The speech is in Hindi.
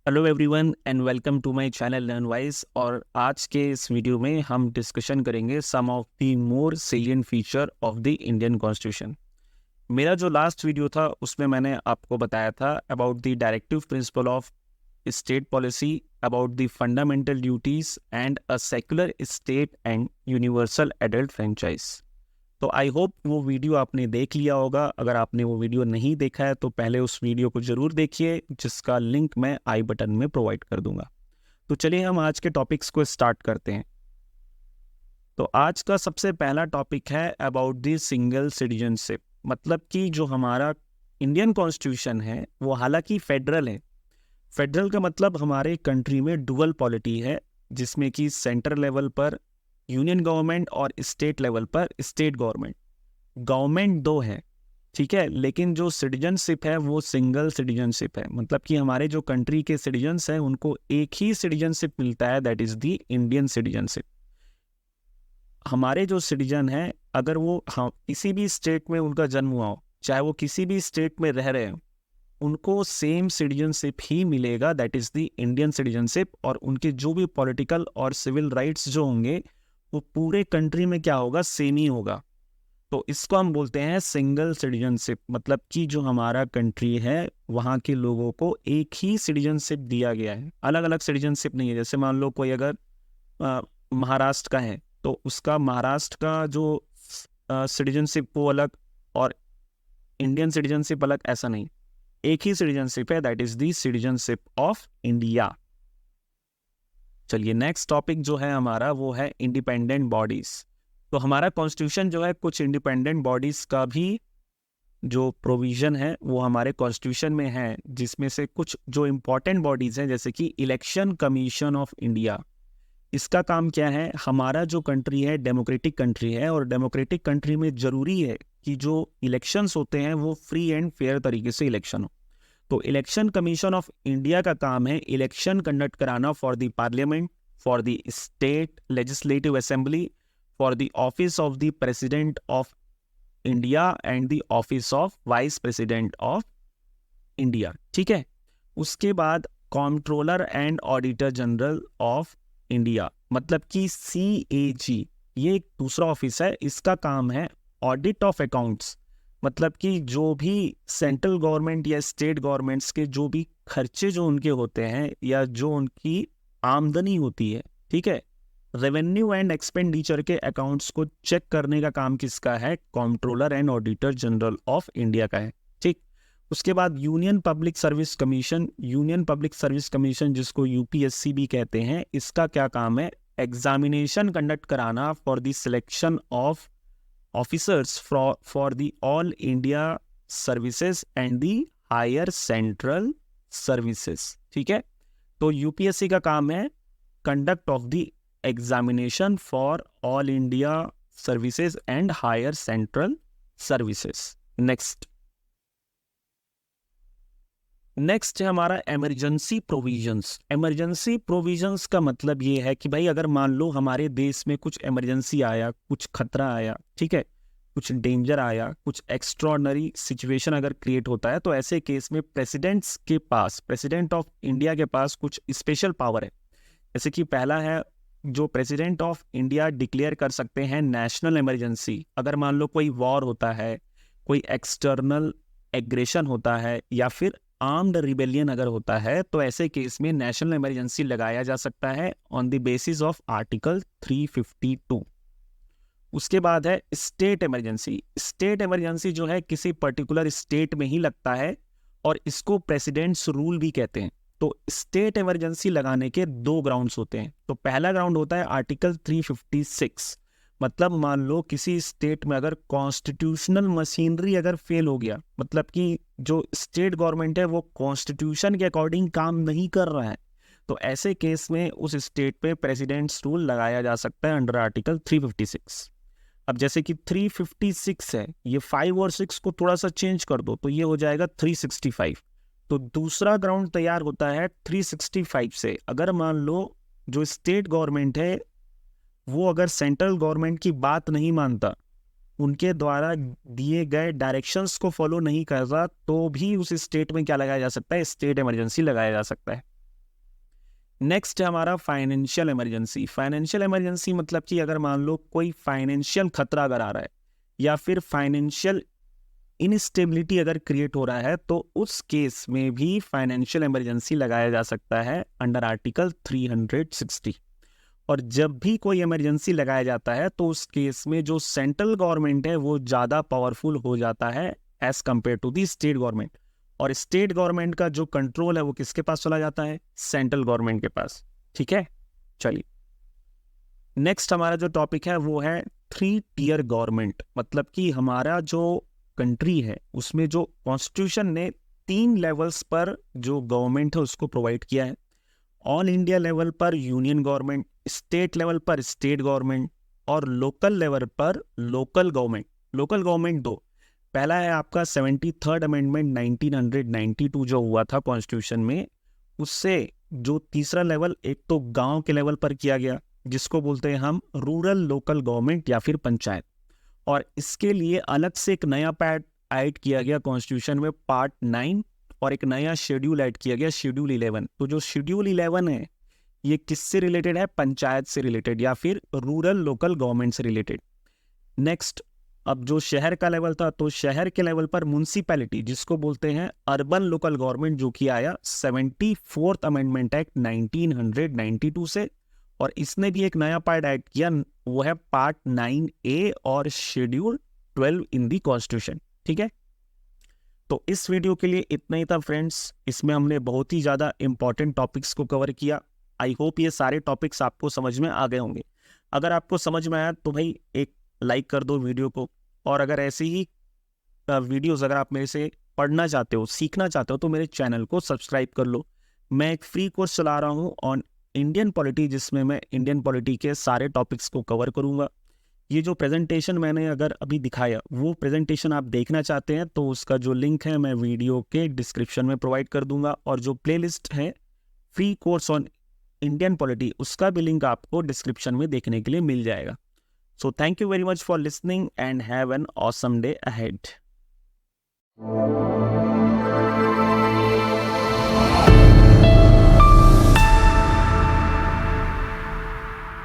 Hello everyone and welcome to my channel learn wise. और आज के इस वीडियो में हम डिस्कशन करेंगे some of the more salient feature of the Indian constitution. मेरा जो लास्ट वीडियो था उसमें मैंने आपको बताया था about the directive principle of state policy, about the fundamental duties and a secular state and universal adult franchise. तो आई होप वो वीडियो आपने देख लिया होगा। अगर आपने वो वीडियो नहीं देखा है तो पहले उस वीडियो को जरूर देखिए, जिसका लिंक मैं आई बटन में प्रोवाइड कर दूंगा। तो चलिए हम आज के टॉपिक्स को स्टार्ट करते हैं। तो आज का सबसे पहला टॉपिक है अबाउट द सिंगल सिटीजनशिप। मतलब कि जो हमारा इंडियन कॉन्स्टिट्यूशन है वो हालांकि फेडरल है। फेडरल का मतलब हमारे कंट्री में डुअल पॉलिटी है, जिसमें कि सेंटर लेवल पर यूनियन गवर्नमेंट और स्टेट लेवल पर स्टेट गवर्नमेंट। गवर्नमेंट दो है, ठीक है, लेकिन जो सिटीजनशिप है वो सिंगल सिटीजनशिप है। मतलब कि हमारे जो कंट्री के सिटीजन्स हैं उनको एक ही सिटीजनशिप मिलता है, that is the Indian citizenship. हमारे जो सिटीजन हैं अगर वो किसी भी स्टेट में उनका जन्म हुआ हो, चाहे वो किसी भी स्टेट में रह रहे हो, उनको सेम सिटीजनशिप ही मिलेगा, that is the Indian citizenship. और उनके जो भी पॉलिटिकल और सिविल राइट्स जो होंगे वो पूरे कंट्री में क्या होगा, सेम ही होगा। तो इसको हम बोलते हैं सिंगल सिटीजनशिप। मतलब कि जो हमारा कंट्री है वहाँ के लोगों को एक ही सिटीजनशिप दिया गया है, अलग अलग सिटीजनशिप नहीं है। जैसे मान लो कोई अगर महाराष्ट्र का है तो उसका महाराष्ट्र का जो सिटीजनशिप वो अलग और इंडियन सिटीजनशिप अलग, ऐसा नहीं। एक ही सिटीजनशिप है, that is the citizenship of India. चलिए नेक्स्ट टॉपिक जो है हमारा वो है इंडिपेंडेंट बॉडीज। तो हमारा कॉन्स्टिट्यूशन जो है कुछ इंडिपेंडेंट बॉडीज का भी जो प्रोविजन है वो हमारे कॉन्स्टिट्यूशन में है, जिसमें से कुछ जो इम्पोर्टेंट बॉडीज हैं जैसे कि इलेक्शन कमीशन ऑफ इंडिया। इसका काम क्या है, हमारा जो कंट्री है डेमोक्रेटिक कंट्री है और डेमोक्रेटिक कंट्री में जरूरी है कि जो इलेक्शंस होते हैं वो फ्री एंड फेयर तरीके से इलेक्शन हो। तो इलेक्शन कमीशन ऑफ इंडिया का काम है इलेक्शन कंडक्ट कराना for the parliament, for the state legislative assembly, for the office of the president of India and the office of vice president of India. ठीक है, उसके बाद controller and Auditor General of India, मतलब कि CAG, ये एक दूसरा ऑफिस है। इसका काम है ऑडिट ऑफ अकाउंट्स। मतलब कि जो भी सेंट्रल गवर्नमेंट या स्टेट गवर्नमेंट्स के जो भी खर्चे जो उनके होते हैं या जो उनकी आमदनी होती है, ठीक है, रेवेन्यू एंड एक्सपेंडिचर के अकाउंट्स को चेक करने का काम किसका है, Controller and Auditor General of India का है। ठीक, उसके बाद Union Public Service Commission. Union Public Service Commission जिसको UPSC भी कहते हैं, इसका क्या काम है, एग्जामिनेशन कंडक्ट कराना for the selection of officers for the all India services and the higher central services. ठीक है, तो UPSC का काम है conduct of the examination for all India services and higher central services. Next है हमारा इमरजेंसी प्रोविजंस। इमरजेंसी प्रोविजंस का मतलब ये है कि भाई अगर मान लो हमारे देश में कुछ इमरजेंसी आया, कुछ खतरा आया, ठीक है, कुछ डेंजर आया, कुछ एक्स्ट्रॉर्डनरी सिचुएशन अगर क्रिएट होता है, तो ऐसे केस में प्रेसिडेंट्स के पास, प्रेसिडेंट ऑफ इंडिया के पास कुछ स्पेशल पावर है। जैसे कि पहला है, जो प्रेसिडेंट ऑफ इंडिया डिक्लेयर कर सकते हैं नेशनल इमरजेंसी। अगर मान लो कोई वॉर होता है, कोई एक्सटर्नल एग्रेशन होता है या फिर आर्म्ड रिबेलियन अगर होता है, तो ऐसे केस में नेशनल इमरजेंसी लगाया जा सकता है on the basis of article 352। उसके बाद है स्टेट इमरजेंसी। स्टेट इमरजेंसी जो है किसी पर्टिकुलर स्टेट में ही लगता है और इसको प्रेसिडेंट्स रूल भी कहते हैं। तो स्टेट इमरजेंसी लगाने के दो ग्राउंड्स होते हैं। तो पहला ग्राउंड होता है आर्टिकल 356। मतलब मान लो किसी स्टेट में अगर कॉन्स्टिट्यूशनल मशीनरी अगर फेल हो गया, मतलब कि जो स्टेट गवर्नमेंट है वो कॉन्स्टिट्यूशन के अकॉर्डिंग काम नहीं कर रहा है, तो ऐसे केस में उस स्टेट पे प्रेसिडेंट्स रूल लगाया जा सकता है अंडर आर्टिकल 356। अब जैसे कि 356 है, ये 5 और 6 को थोड़ा सा चेंज कर दो तो ये हो जाएगा 365। तो दूसरा ग्राउंड तैयार होता है 365 से। अगर मान लो जो स्टेट गवर्नमेंट है वो अगर सेंट्रल गवर्नमेंट की बात नहीं मानता, उनके द्वारा दिए गए डायरेक्शंस को फॉलो नहीं कर रहा, तो भी उस स्टेट में क्या लगाया जा सकता है, स्टेट इमरजेंसी लगाया जा सकता है। नेक्स्ट है हमारा फाइनेंशियल इमरजेंसी। फाइनेंशियल इमरजेंसी मतलब कि अगर मान लो कोई फाइनेंशियल खतरा अगर आ रहा है या फिर फाइनेंशियल इनस्टेबिलिटी अगर क्रिएट हो रहा है, तो उस केस में भी फाइनेंशियल इमरजेंसी लगाया जा सकता है अंडर आर्टिकल 360। और जब भी कोई इमरजेंसी लगाया जाता है तो उस केस में जो सेंट्रल गवर्नमेंट है वो ज़्यादा पावरफुल हो जाता है as compare to the state government. और स्टेट गवर्नमेंट का जो कंट्रोल है वो किसके पास चला जाता है? सेंट्रल गवर्नमेंट के पास। ठीक है, चलिए नेक्स्ट हमारा जो टॉपिक है वो है 3 टियर गवर्नमेंट। मतलब कि हमारा जो कंट्री है उसमें जो कॉन्स्टिट्यूशन ने 3 लेवल्स पर जो गवर्नमेंट है उसको प्रोवाइड किया है। ऑल इंडिया लेवल पर यूनियन गवर्नमेंट, स्टेट लेवल पर स्टेट गवर्नमेंट और लोकल लेवल पर लोकल गवर्नमेंट। लोकल गवर्नमेंट दो, पहला है आपका 73rd अमेंडमेंट 1992 जो हुआ था कॉन्स्टिट्यूशन में, उससे जो तीसरा लेवल एक तो गांव के लेवल पर किया गया जिसको बोलते हैं हम रूरल लोकल गवर्नमेंट या फिर पंचायत। और इसके लिए अलग से एक नया पार्ट ऐड किया गया कॉन्स्टिट्यूशन में, पार्ट 9, और एक नया शेड्यूल ऐड किया गया, शेड्यूल 11। तो जो शेड्यूल 11 है ये किससे रिलेटेड है? पंचायत से रिलेटेड या फिर रूरल लोकल गवर्नमेंट से रिलेटेड। नेक्स्ट, अब जो शहर का लेवल था तो शहर के लेवल पर म्युनिसिपैलिटी जिसको बोलते हैं अर्बन लोकल गवर्नमेंट, जो कि आया 74th अमेंडमेंट एक्ट 1992 से। और इसने भी एक नया पार्ट ऐड किया, वो है पार्ट 9A और शेड्यूल 12 इन दी कॉन्स्टिट्यूशन। ठीक है, तो इस वीडियो के लिए इतना ही था फ्रेंड्स। इसमें हमने बहुत ही ज़्यादा इंपॉर्टेंट टॉपिक्स को कवर किया। आई होप ये सारे टॉपिक्स आपको समझ में आ गए होंगे। अगर आपको समझ में आया तो भाई एक लाइक कर दो वीडियो को, और अगर ऐसे ही वीडियोस अगर आप मेरे से पढ़ना चाहते हो, सीखना चाहते हो, तो मेरे चैनल को सब्सक्राइब कर लो। मैं एक फ्री कोर्स चला रहा हूँ ऑन इंडियन पॉलिटी, जिसमें मैं इंडियन पॉलिटी के सारे टॉपिक्स को कवर करूँगा। ये जो प्रेजेंटेशन मैंने अगर अभी दिखाया वो प्रेजेंटेशन आप देखना चाहते हैं तो उसका जो लिंक है मैं वीडियो के डिस्क्रिप्शन में प्रोवाइड कर दूंगा, और जो प्लेलिस्ट है free course on Indian polity उसका भी लिंक आपको डिस्क्रिप्शन में देखने के लिए मिल जाएगा। So thank you very much for listening and have an awesome day ahead.